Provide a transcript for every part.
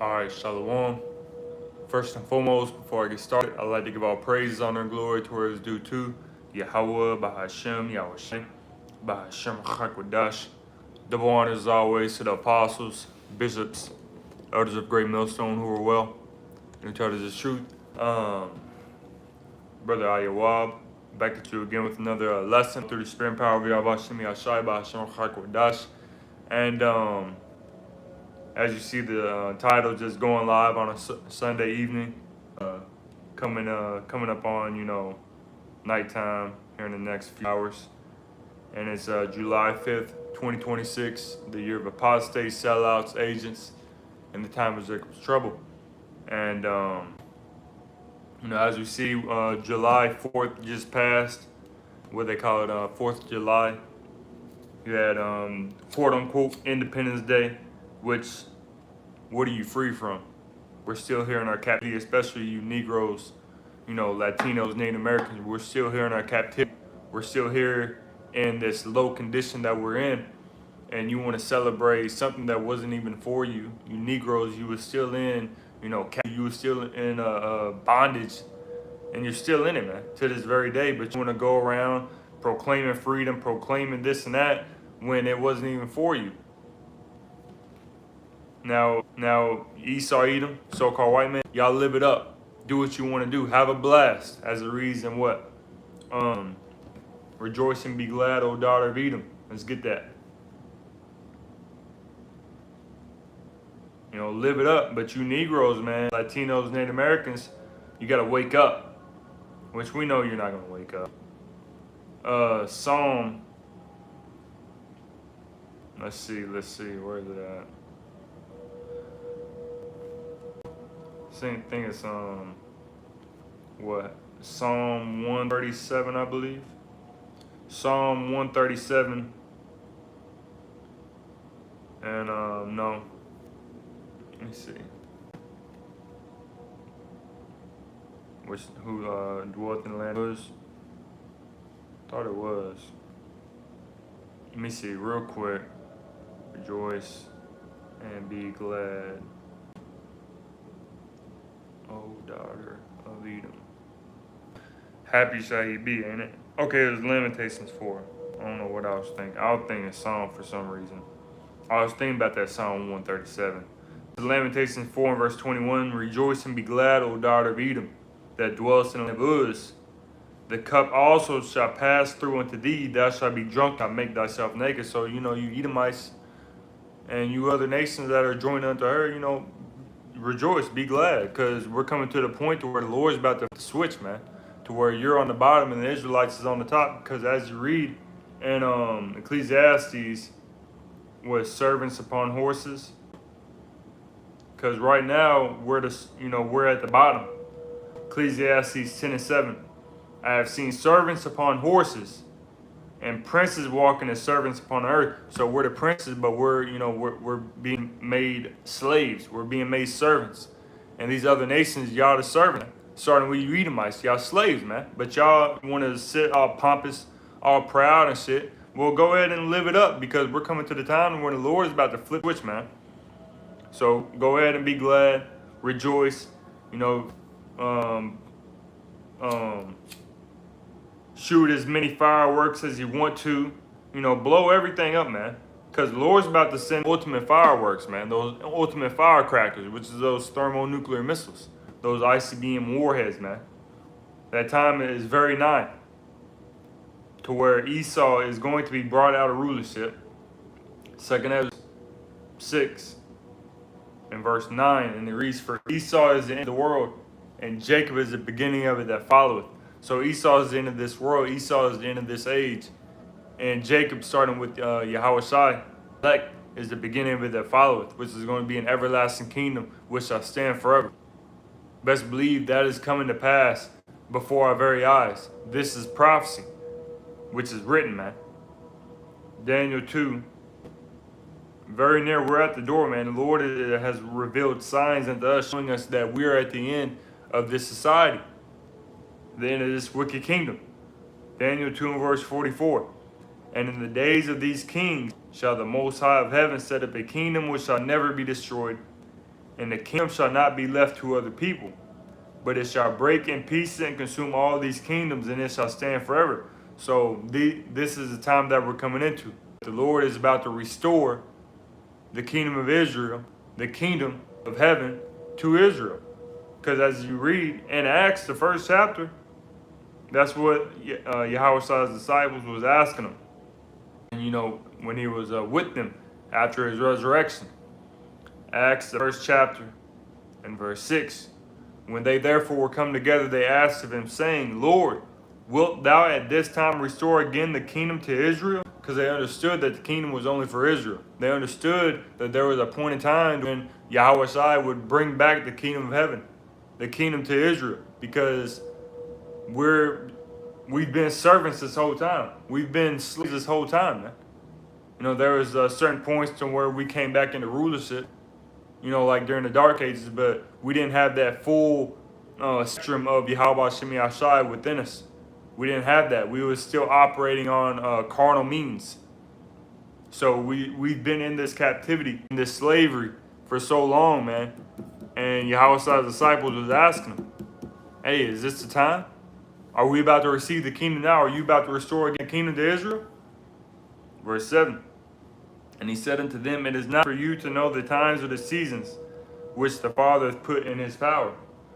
Alright, Shalom. First and foremost, before I get started, I'd like to give all praises, honor, and glory to where it's due to Yahweh, Bahashem, Yahweh, Bahashem, Chakwadash. Double honors as always to the apostles, bishops, elders of Great Millstone who are well, and tell us the truth. Brother Ayawab, back at you again with another lesson through the spirit and power of Yahweh, Yahshai, Bahashem, Chakwadash. And, as you see, the title just going live on a Sunday evening, coming up on nighttime here in the next few hours, and it's July 5th, 2026, the year of apostates, sellouts, agents, and the time of Jacob's trouble. And as we see, July 4th just passed, what they call it, 4th of July. You had quote unquote Independence Day, which, what are you free from? We're still here in our captivity, especially you Negroes, Latinos, Native Americans. We're still here in our captivity. We're still here in this low condition that we're in. And you want to celebrate something that wasn't even for you. You Negroes, you were still in, you were still in bondage. And you're still in it, man, to this very day. But you want to go around proclaiming freedom, proclaiming this and that, when it wasn't even for you. Now, Esau, Edom, so-called white man, y'all live it up. Do what you want to do. Have a blast. As a reason, what? Rejoice and be glad, O daughter of Edom. Let's get that. Live it up. But you Negroes, man, Latinos, Native Americans, you got to wake up. Which we know you're not going to wake up. Psalm. Let's see. Where is it at? Same thing as Psalm 137, I believe. Psalm 137. And no. Let me see. Who dwelt in the land was? Thought it was. Let me see real quick. Rejoice and be glad, O daughter of Edom. Happy shall he be, ain't it? Okay, it was Lamentations 4. I don't know what I was thinking. I was thinking Psalm for some reason. I was thinking about that Psalm 137. Lamentations 4 and verse 21. Rejoice and be glad, O daughter of Edom, that dwellest in the land of Uz. The cup also shall pass through unto thee. Thou shalt be drunk, thou make thyself naked. So, you Edomites and you other nations that are joined unto her, rejoice, be glad, because we're coming to the point to where the Lord's about to switch, man, to where you're on the bottom and the Israelites is on the top. Because as you read in Ecclesiastes, was servants upon horses. Because right now we're at the bottom. Ecclesiastes 10 and 7. I have seen servants upon horses, and princes walking as servants upon the earth. So we're the princes, but we're being made slaves. We're being made servants. And these other nations, y'all the servant. Starting with you Edomites, y'all slaves, man. But y'all want to sit all pompous, all proud and shit. Well, go ahead and live it up, because we're coming to the time when the Lord is about to flip switch, man. So go ahead and be glad, rejoice, shoot as many fireworks as you want to, blow everything up, man. Because the Lord's about to send ultimate fireworks, man. Those ultimate firecrackers, which is those thermonuclear missiles, those ICBM warheads, man. That time is very nigh, to where Esau is going to be brought out of rulership. 2nd Ezra 6 and verse 9, and it reads, for Esau is the end of the world, and Jacob is the beginning of it that followeth. So Esau is the end of this world. Esau is the end of this age. And Jacob, starting with Yahushai, is the beginning of it that followeth, which is going to be an everlasting kingdom, which shall stand forever. Best believe that is coming to pass before our very eyes. This is prophecy, which is written, man. Daniel 2. Very near, we're at the door, man. The Lord has revealed signs unto us, showing us that we are at the end of this society, the end of this wicked kingdom. Daniel 2 and verse 44. And in the days of these kings shall the Most High of heaven set up a kingdom which shall never be destroyed, and the kingdom shall not be left to other people, but it shall break in pieces and consume all these kingdoms, and it shall stand forever. So this is the time that we're coming into. The Lord is about to restore the kingdom of Israel, the kingdom of heaven, to Israel. Because as you read in Acts, the first chapter, that's what Yahweh's disciples was asking him. And when he was with them after his resurrection. Acts, the first chapter, and verse 6. When they therefore were come together, they asked of him, saying, Lord, wilt thou at this time restore again the kingdom to Israel? Because they understood that the kingdom was only for Israel. They understood that there was a point in time when Yahweh would bring back the kingdom of heaven, the kingdom to Israel, because we've been servants this whole time. We've been slaves this whole time, man. There was certain points to where we came back into rulership, like during the Dark Ages, but we didn't have that full spectrum of Yahweh Shem Yahshai within us. We didn't have that. We were still operating on carnal means. So we've been in this captivity, in this slavery for so long, man. And Yahweh's disciples was asking him, hey, is this the time? Are we about to receive the kingdom now? Are you about to restore again the kingdom to Israel? Verse 7. And he said unto them, it is not for you to know the times or the seasons which the Father hath put in his power.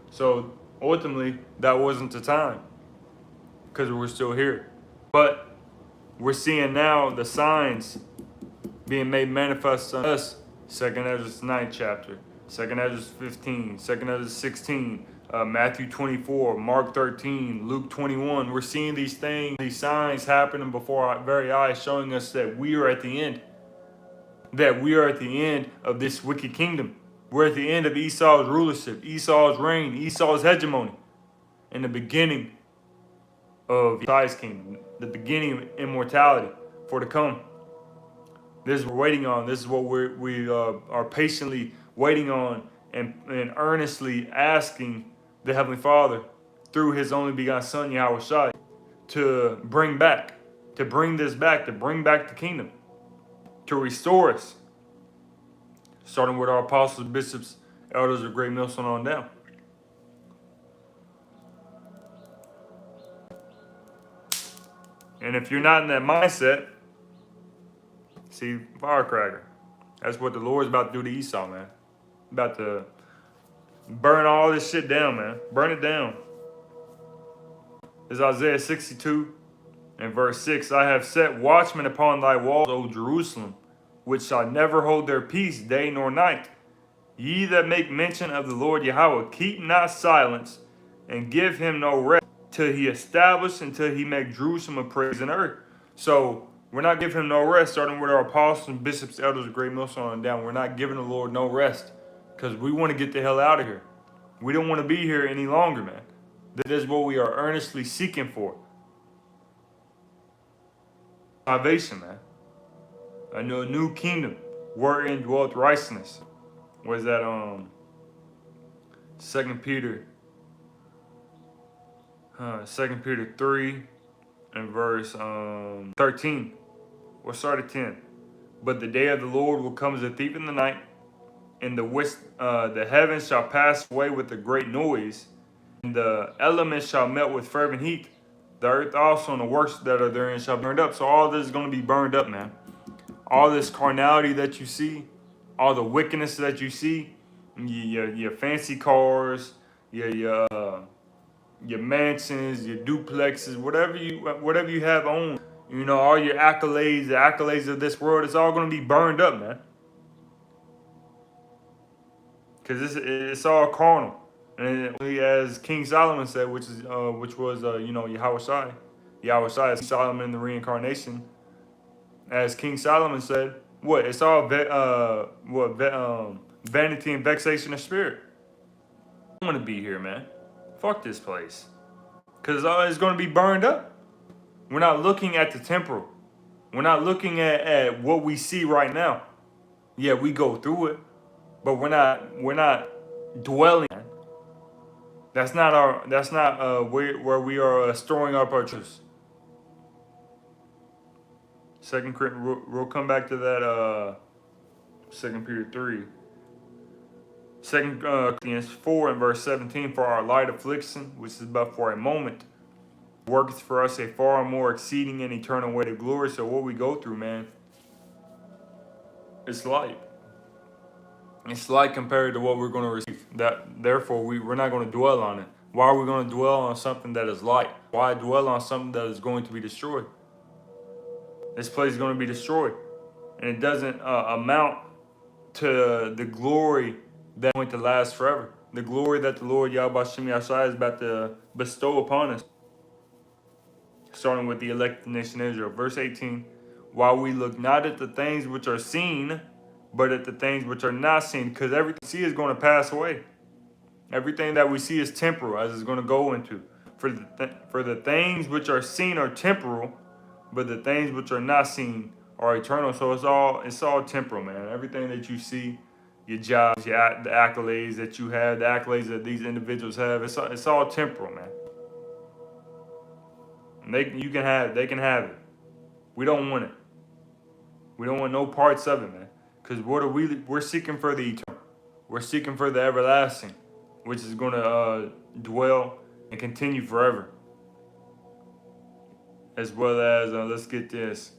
So ultimately, that wasn't the time, because we're still here. But we're seeing now the signs being made manifest on us. 2nd Ezra 9th chapter, 2nd Ezra 15, 2nd Ezra 16, Matthew 24, Mark 13, Luke 21. We're seeing these things, these signs happening before our very eyes, showing us that we are at the end. That we are at the end of this wicked kingdom. We're at the end of Esau's rulership, Esau's reign, Esau's hegemony, and the beginning of Yahweh's kingdom, the beginning of immortality for to come. This is what we're waiting on. This is what we are patiently waiting on and earnestly asking the Heavenly Father through His only begotten Son, Yahweh, to bring back, to bring this back, to bring back the kingdom, to restore us, starting with our apostles, bishops, elders of Great Millstone on down. And if you're not in that mindset, see, firecracker. That's what the Lord's about to do to Esau, man. About to burn all this shit down, man. Burn it down. It's Isaiah 62 and verse 6. I have set watchmen upon thy walls, O Jerusalem, which shall never hold their peace day nor night. Ye that make mention of the Lord Yahweh, keep not silence, and give him no rest, till he establish, until he make Jerusalem a praise in earth. So we're not giving him no rest, starting with our apostles and bishops, elders of Great Millstone on down. We're not giving the Lord no rest, because we want to get the hell out of here. We don't want to be here any longer, man. That is what we are earnestly seeking for. Salvation, man. A new kingdom, wherein dwelleth righteousness. What is that? 2 Peter 3 and verse 13. We'll start at 10. But the day of the Lord will come as a thief in the night, in the which the heavens shall pass away with a great noise, and the elements shall melt with fervent heat. The earth also and the works that are therein shall be burned up. So all this is going to be burned up, man. All this carnality that you see, all the wickedness that you see, your fancy cars, your mansions, your duplexes, whatever you have owned, all your accolades, the accolades of this world, it's all going to be burned up, man. Because it's all carnal. And as King Solomon said, which was Yahweh Solomon in the reincarnation, as King Solomon said, what? It's all vanity and vexation of spirit. I want to be here, man. Fuck this place. Because it's going to be burned up. We're not looking at the temporal. We're not looking at what we see right now. Yeah, we go through it, but we're not dwelling. That's not where we are storing up our truths. We'll come back to that 2 Peter 3. 2 Corinthians 4 and verse 17, for our light affliction, which is but for a moment, worketh for us a far more exceeding and eternal weight of glory. So what we go through, man, it's light. It's light compared to what we're going to receive. Therefore, we're not going to dwell on it. Why are we going to dwell on something that is light? Why dwell on something that is going to be destroyed? This place is going to be destroyed. And it doesn't amount to the glory that's going to last forever. The glory that the Lord Yahweh Shem Yahshai is about to bestow upon us. Starting with the elected nation Israel. Verse 18, while we look not at the things which are seen, but at the things which are not seen, because everything we see is going to pass away. Everything that we see is temporal, as it's going to go into. For the things which are seen are temporal, but the things which are not seen are eternal. So it's all temporal, man. Everything that you see, your jobs, the accolades that you have, the accolades that these individuals have, it's all temporal, man. And they can have it. We don't want it. We don't want no parts of it, man. Because we're seeking for the eternal. We're seeking for the everlasting, which is going to dwell and continue forever. As well as, let's get this,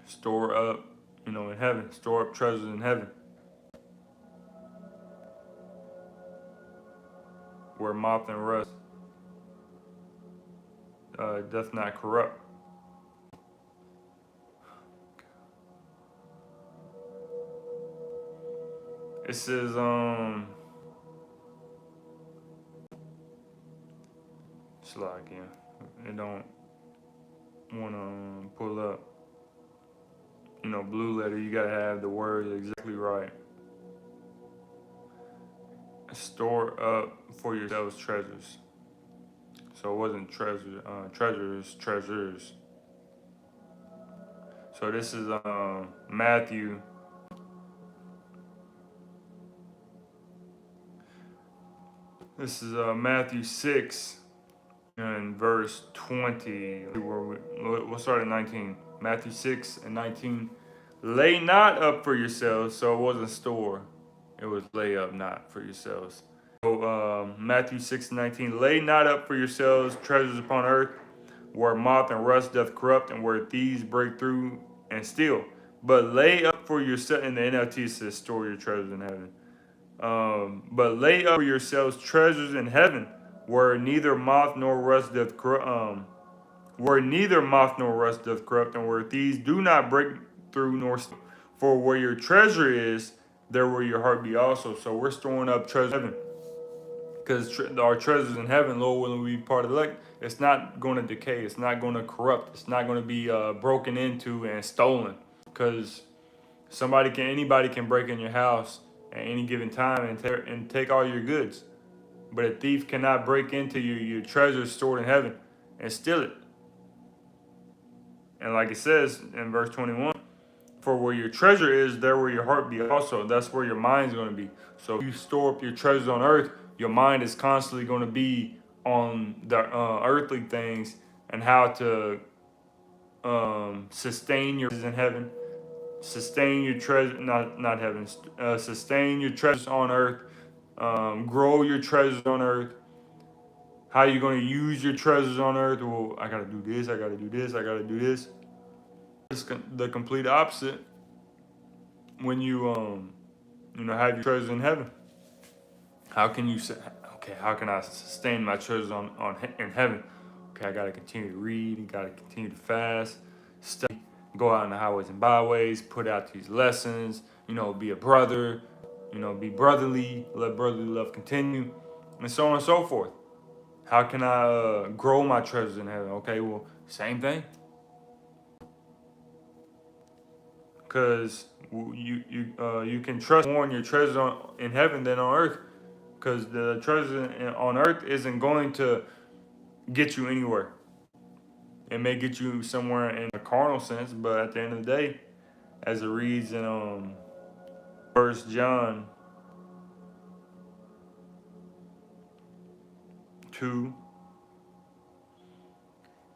store up, in heaven. Store up treasures in heaven. Where moth and rust doth not corrupt. It says, slide again. It don't want to pull up. Blue letter, you gotta have the words exactly right. Store up for yourselves treasures. So it wasn't treasures. So this is Matthew. This is Matthew 6 and verse 20. We'll start at 19. Matthew 6 and 19. Lay not up for yourselves. So it wasn't store. It was lay up not for yourselves. So Matthew 6 and 19. Lay not up for yourselves treasures upon earth, where moth and rust doth corrupt, and where thieves break through and steal. But lay up for yourself, in the NLT it says store your treasures in heaven. But lay up for yourselves treasures in heaven, where neither moth nor rust doth corrupt, and where thieves do not break through nor steal. For where your treasure is, there will your heart be also. So we're storing up treasure in heaven, because our treasures in heaven, Lord willing, we be part of the elect. It's not going to decay. It's not going to corrupt. It's not going to be broken into and stolen, because anybody can break in your house at any given time and take all your goods. But a thief cannot break into your treasures stored in heaven and steal it. And like it says in verse 21, for where your treasure is, there will your heart be also. That's where your mind's going to be. So if you store up your treasures on earth, your mind is constantly going to be on the earthly things and how to sustain your in heaven. Sustain your treasure, not heaven. Sustain your treasures on earth. Grow your treasures on earth. How are you going to use your treasures on earth? Well, I got to do this. I got to do this. I got to do this. It's the complete opposite when you have your treasures in heaven. How can you say, okay, how can I sustain my treasures in heaven? Okay, I got to continue to read. I got to continue to fast, study, go out in the highways and byways, put out these lessons, be a brother, be brotherly, let brotherly love continue, and so on and so forth. How can I grow my treasures in heaven? Okay, well, same thing. Because you can trust more in your treasures in heaven than on earth. Because the treasure on earth isn't going to get you anywhere. It may get you somewhere in a carnal sense, but at the end of the day, as it reads in 1 John 2,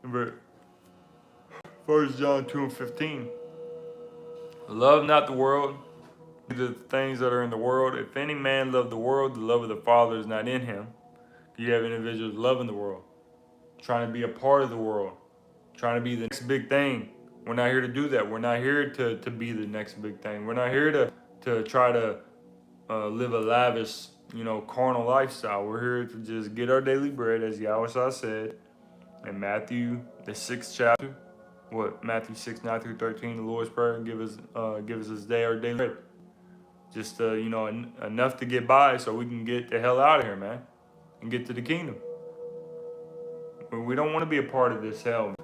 1 John 2 and 15. Love not the world, The things that are in the world. If any man love the world, the love of the Father is not in him. You have individuals loving the world, trying to be a part of the world, trying to be the next big thing. We're not here to do that. We're not here to be the next big thing. We're not here to try to live a lavish, carnal lifestyle. We're here to just get our daily bread, as Yahweh said in Matthew, the 6th chapter. Matthew 6, 9 through 13, the Lord's Prayer, give us this day our daily bread. Just, enough to get by so we can get the hell out of here, man, and get to the kingdom. We don't want to be a part of this hell.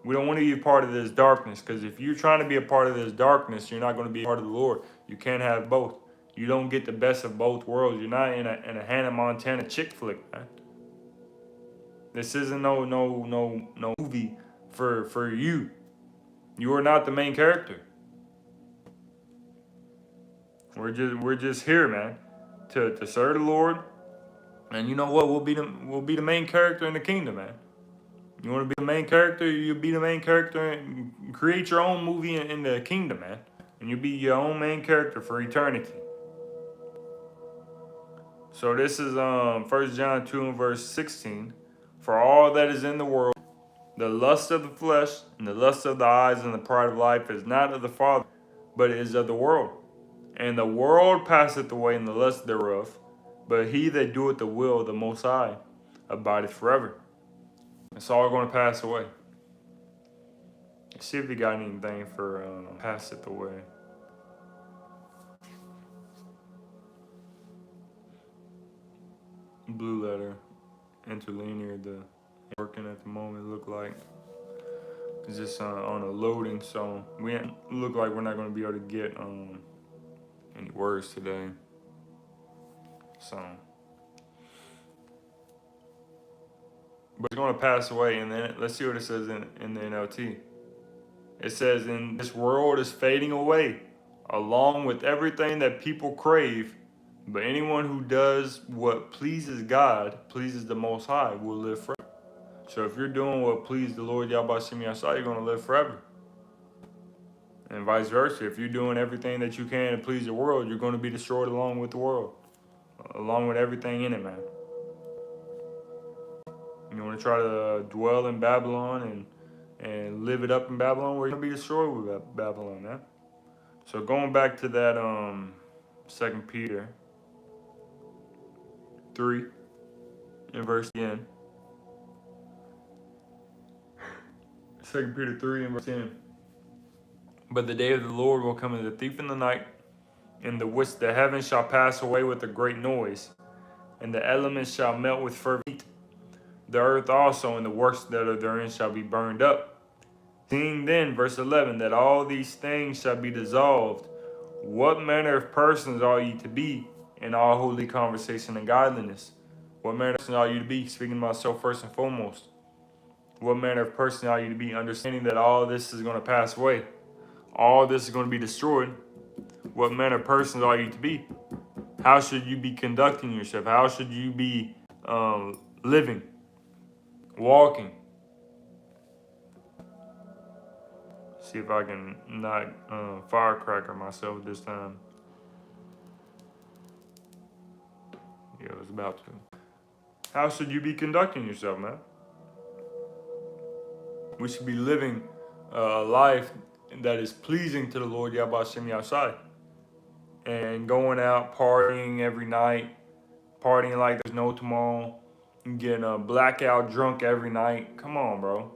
We don't want to be a part of this darkness, because if you're trying to be a part of this darkness, you're not going to be a part of the Lord. You can't have both. You don't get the best of both worlds. You're not in a Hannah Montana chick flick, man. This isn't no movie for you. You are not the main character. We're just here, man, to serve the Lord. And you know what? We'll be the main character in the kingdom, man. You want to be the main character? You'll be the main character and create your own movie in the kingdom, man. And you'll be your own main character for eternity. So this is 1 John 2 and verse 16. For all that is in the world, the lust of the flesh and the lust of the eyes and the pride of life is not of the Father, but is of the world. And the world passeth away and the lust thereof, but he that doeth the will of the Most High abideth forever. It's all going to pass away. Let's see if you got anything for passeth away. Blue letter, interlinear, the working at the moment look like. It's just on a loading, so we look like we're not going to be able to get any words today. So, but it's going to pass away, and then let's see what it says in the NLT. It says, "In this world is fading away, along with everything that people crave. But anyone who does what pleases God, pleases the Most High, will live forever." So if you're doing what pleases the Lord Yahweh Shemi Yasai, you're going to live forever. And vice versa. If you're doing everything that you can to please the world, you're going to be destroyed along with the world, along with everything in it, man. You want to try to dwell in Babylon and live it up in Babylon, where you're going to be destroyed with Babylon, man. So going back to that 2 Peter 3 in verse 10. 2 Peter 3 and verse 10. But the day of the Lord will come as a thief in the night, in the which the heavens shall pass away with a great noise, and the elements shall melt with fervent heat. The earth also and the works that are therein shall be burned up. Seeing then, verse 11, that all these things shall be dissolved, what manner of persons are ye to be in all holy conversation and godliness? What manner of person are you to be? Speaking to myself first and foremost. What manner of person are you to be? Understanding that all this is going to pass away. All this is going to be destroyed. What manner of person are you to be? How should you be conducting yourself? How should you be living, walking? See if I can not firecracker myself this time. Yeah, I was about to. How should you be conducting yourself, man? We should be living a life that is pleasing to the Lord Yahweh Shemi Yasai. And going out partying every night, partying like there's no tomorrow, getting blackout drunk every night. Come on, bro.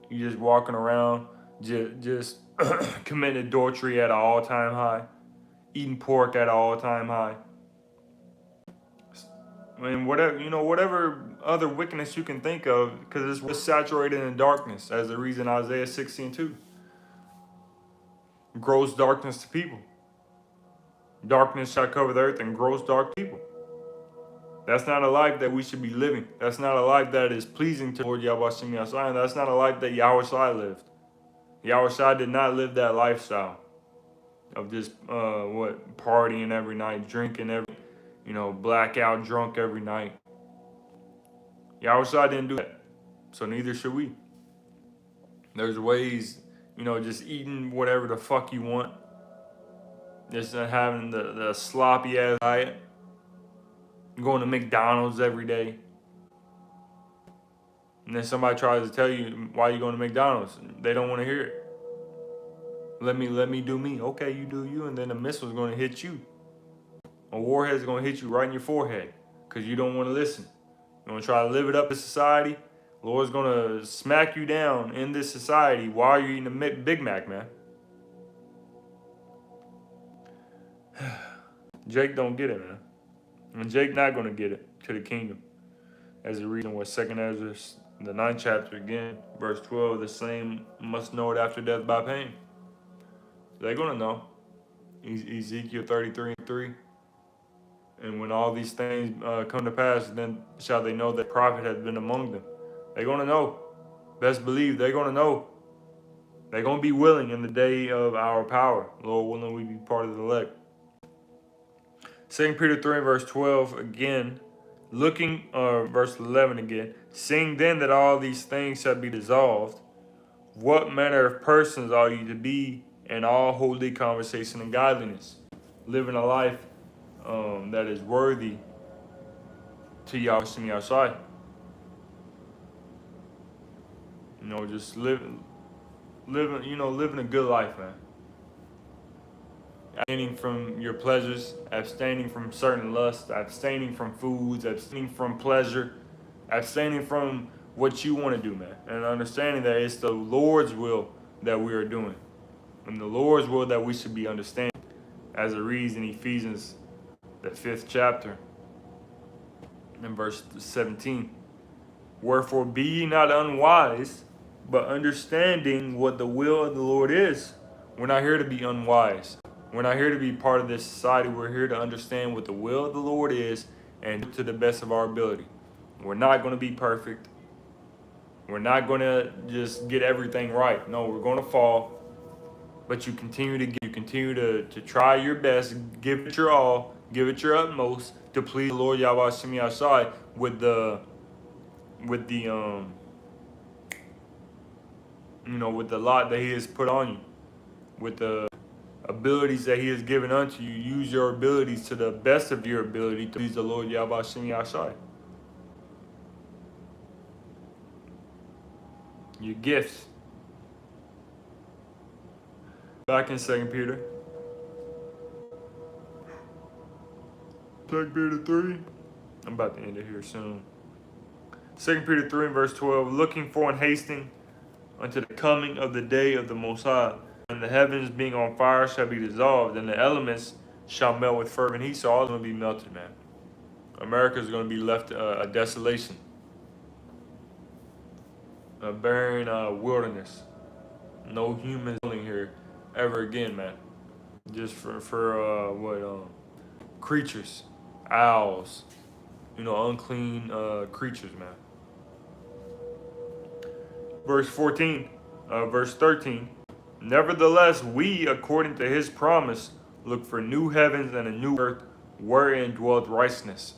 You just walking around, just committing adultery at an all-time high, eating pork at an all-time high. I mean, whatever other wickedness you can think of, because it's saturated in darkness, as the reason Isaiah 16:2. Gross darkness to people. Darkness shall cover the earth and gross dark people. That's not a life that we should be living. That's not a life that is pleasing to the Lord Yahweh Shemi Yasai. That's not a life that Yahweh Shai lived. Yahweh Shai did not live that lifestyle of just partying every night, drinking blackout drunk every night. Yahweh Shai didn't do that. So neither should we. There's ways, just eating whatever the fuck you want. Just having the sloppy ass diet, going to McDonald's every day. And then somebody tries to tell you why you going to McDonald's. They don't want to hear it. Let me do me. Okay, you do you, and then the missile's going to hit you. A warhead's going to hit you right in your forehead because you don't want to listen. You want to try to live it up in society. Lord's going to smack you down in this society while you're eating a Big Mac, man. Jake don't get it, man. And Jake not going to get it to the kingdom. As the reason why 2nd Ezra, the 9th chapter again, verse 12, the same must know it after death by pain. They're going to know. Ezekiel 33:3. And when all these things come to pass, then shall they know that prophet has been among them. They're going to know. Best believe they're going to know. They're going to be willing in the day of our power. Lord willing, we be part of the elect. 2 Peter 3 verse 12 again. Verse 11 again. Seeing then that all these things shall be dissolved, what manner of persons are you to be in all holy conversation and godliness? Living a life that is worthy to Yahweh outside. You know, just living a good life, man. Abstaining from your pleasures, abstaining from certain lusts, abstaining from foods, abstaining from pleasure, abstaining from what you want to do, man. And understanding that it's the Lord's will that we are doing. And the Lord's will that we should be understanding. As it reads in Ephesians, the 5th chapter, in verse 17. Wherefore be ye not unwise, but understanding what the will of the Lord is. We're not here to be unwise. We're not here to be part of this society. We're here to understand what the will of the Lord is and to the best of our ability. We're not going to be perfect. We're not going to just get everything right. No, we're going to fall. But you continue to try your best, give it your all, give it your utmost to please the Lord Yahweh Shemi Ashai with the lot that He has put on you, with the abilities that He has given unto you. Use your abilities to the best of your ability to please the Lord Yahweh Shemi Ashai. Your gifts. Back in 2 Peter. 2 Peter 3. I'm about to end it here soon. 2 Peter 3 verse 12. Looking for and hasting unto the coming of the day of the Most High. And the heavens being on fire shall be dissolved, and the elements shall melt with fervent heat. So all is going to be melted, man. America is going to be left a desolation. A barren wilderness. No humans living here ever again, man. Just for creatures, owls, unclean creatures, man. Verse 13. Nevertheless, we, according to His promise, look for new heavens and a new earth wherein dwelleth righteousness.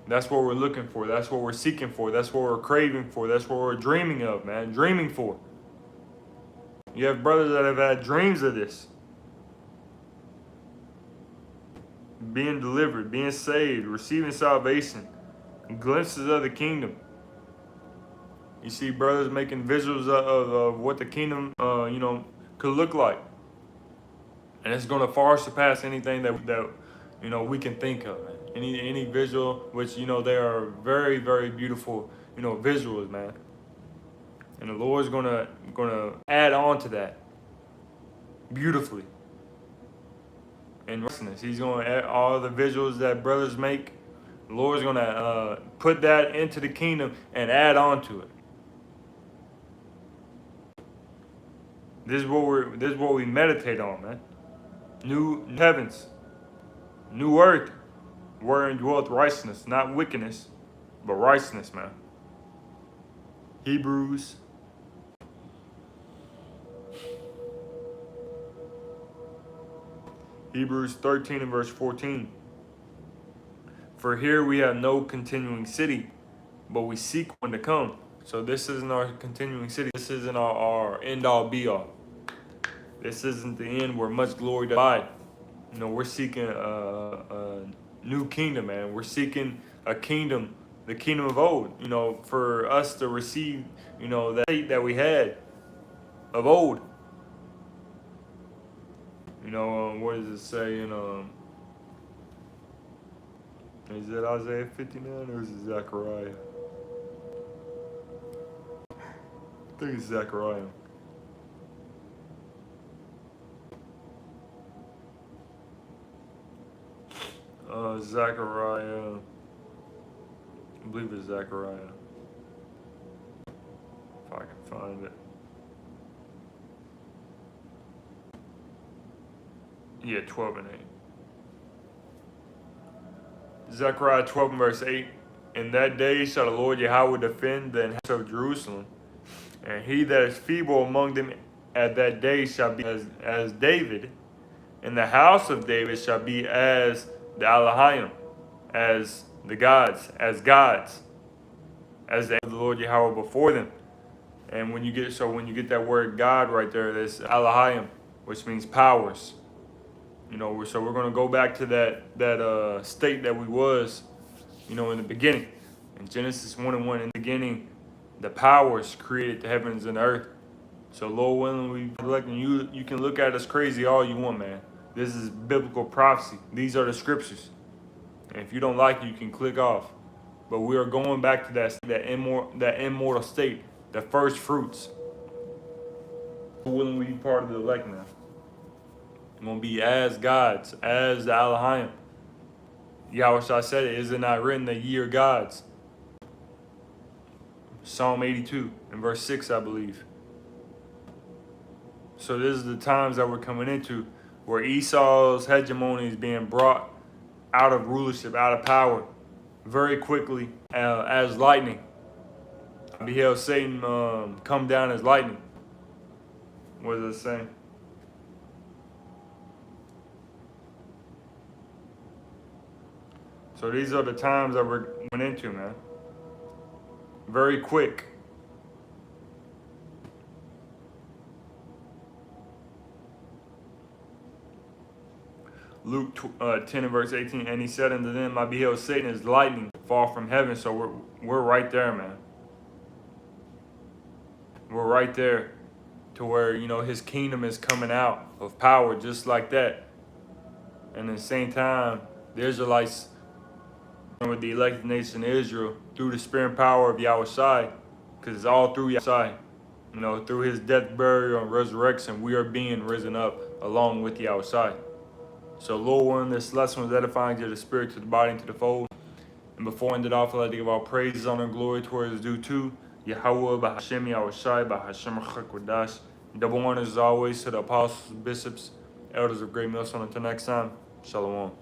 That's what we're looking for. That's what we're seeking for. That's what we're craving for. That's what we're dreaming of, man. Dreaming for. You have brothers that have had dreams of this. Being delivered, being saved, receiving salvation, glimpses of the kingdom. You see brothers making visuals of what the kingdom, could look like. And it's going to far surpass anything that we can think of, man. Any visual, which, they are very, very beautiful, visuals, man. And the Lord's gonna add on to that beautifully. And He's gonna add all the visuals that brothers make. The Lord's gonna put that into the kingdom and add on to it. This is what we meditate on, man. New heavens, new earth, wherein dwelleth righteousness, not wickedness, but righteousness, man. Hebrews 13 and verse 14. For here we have no continuing city, but we seek one to come. So this isn't our continuing city. This isn't our end all be all. This isn't the end where much glory to abide. You know, we're seeking a new kingdom, man. We're seeking a kingdom, the kingdom of old. You know, for us to receive, you know, that state that we had of old. You know, what does it say in is it Isaiah 59 or is it Zechariah? I think it's Zechariah. Zechariah. I believe it's Zechariah. If I can find it. Yeah, 12 and 8. Zechariah 12 and verse 8. In that day shall the Lord Yahweh defend the inhabitants of Jerusalem, and he that is feeble among them at that day shall be as David, and the house of David shall be as the Elohim, as the gods, as the Lord Yahweh before them. And when you get that word God right there, that's Elohim, which means powers. You know, so we're gonna go back to that state that we was, you know, in the beginning. In Genesis 1:1, in the beginning, the powers created the heavens and the earth. So Lord willing, we electing you. You can look at us crazy all you want, man. This is biblical prophecy. These are the scriptures. And if you don't like it, you can click off. But we are going back to that immortal state, the first fruits. Lord willing, we be part of the elect now. We're gonna be as gods, as the Elohim. Yahweh Shai said it, is it not written that ye are gods? Psalm 82 and verse 6, I believe. So this is the times that we're coming into where Esau's hegemony is being brought out of rulership, out of power, very quickly as lightning. I beheld Satan come down as lightning. What does it say? So these are the times that we're going into, man. Very quick. Luke 10 and verse 18, and he said unto them, I beheld Satan as lightning fall from heaven. So we're right there, man. We're right there to where, you know, his kingdom is coming out of power just like that. And at the same time, the Israelites, with the elected nation of Israel, through the spirit and power of Yahweh Shai, because it's all through Yahweh Shai. You know, through his death, burial, and resurrection, we are being risen up along with Yahweh Shai. So, Lord willing, this lesson was edifying to the spirit, to the body, and to the fold. And before I end it off, I'd like to give all praises, honor, and glory towards due to Yahweh, Bahashem, Yahweh Shai, Bahashem, Chakwadash. Double honors as always to the apostles, bishops, elders of Great Millstone. Until next time, Shalom.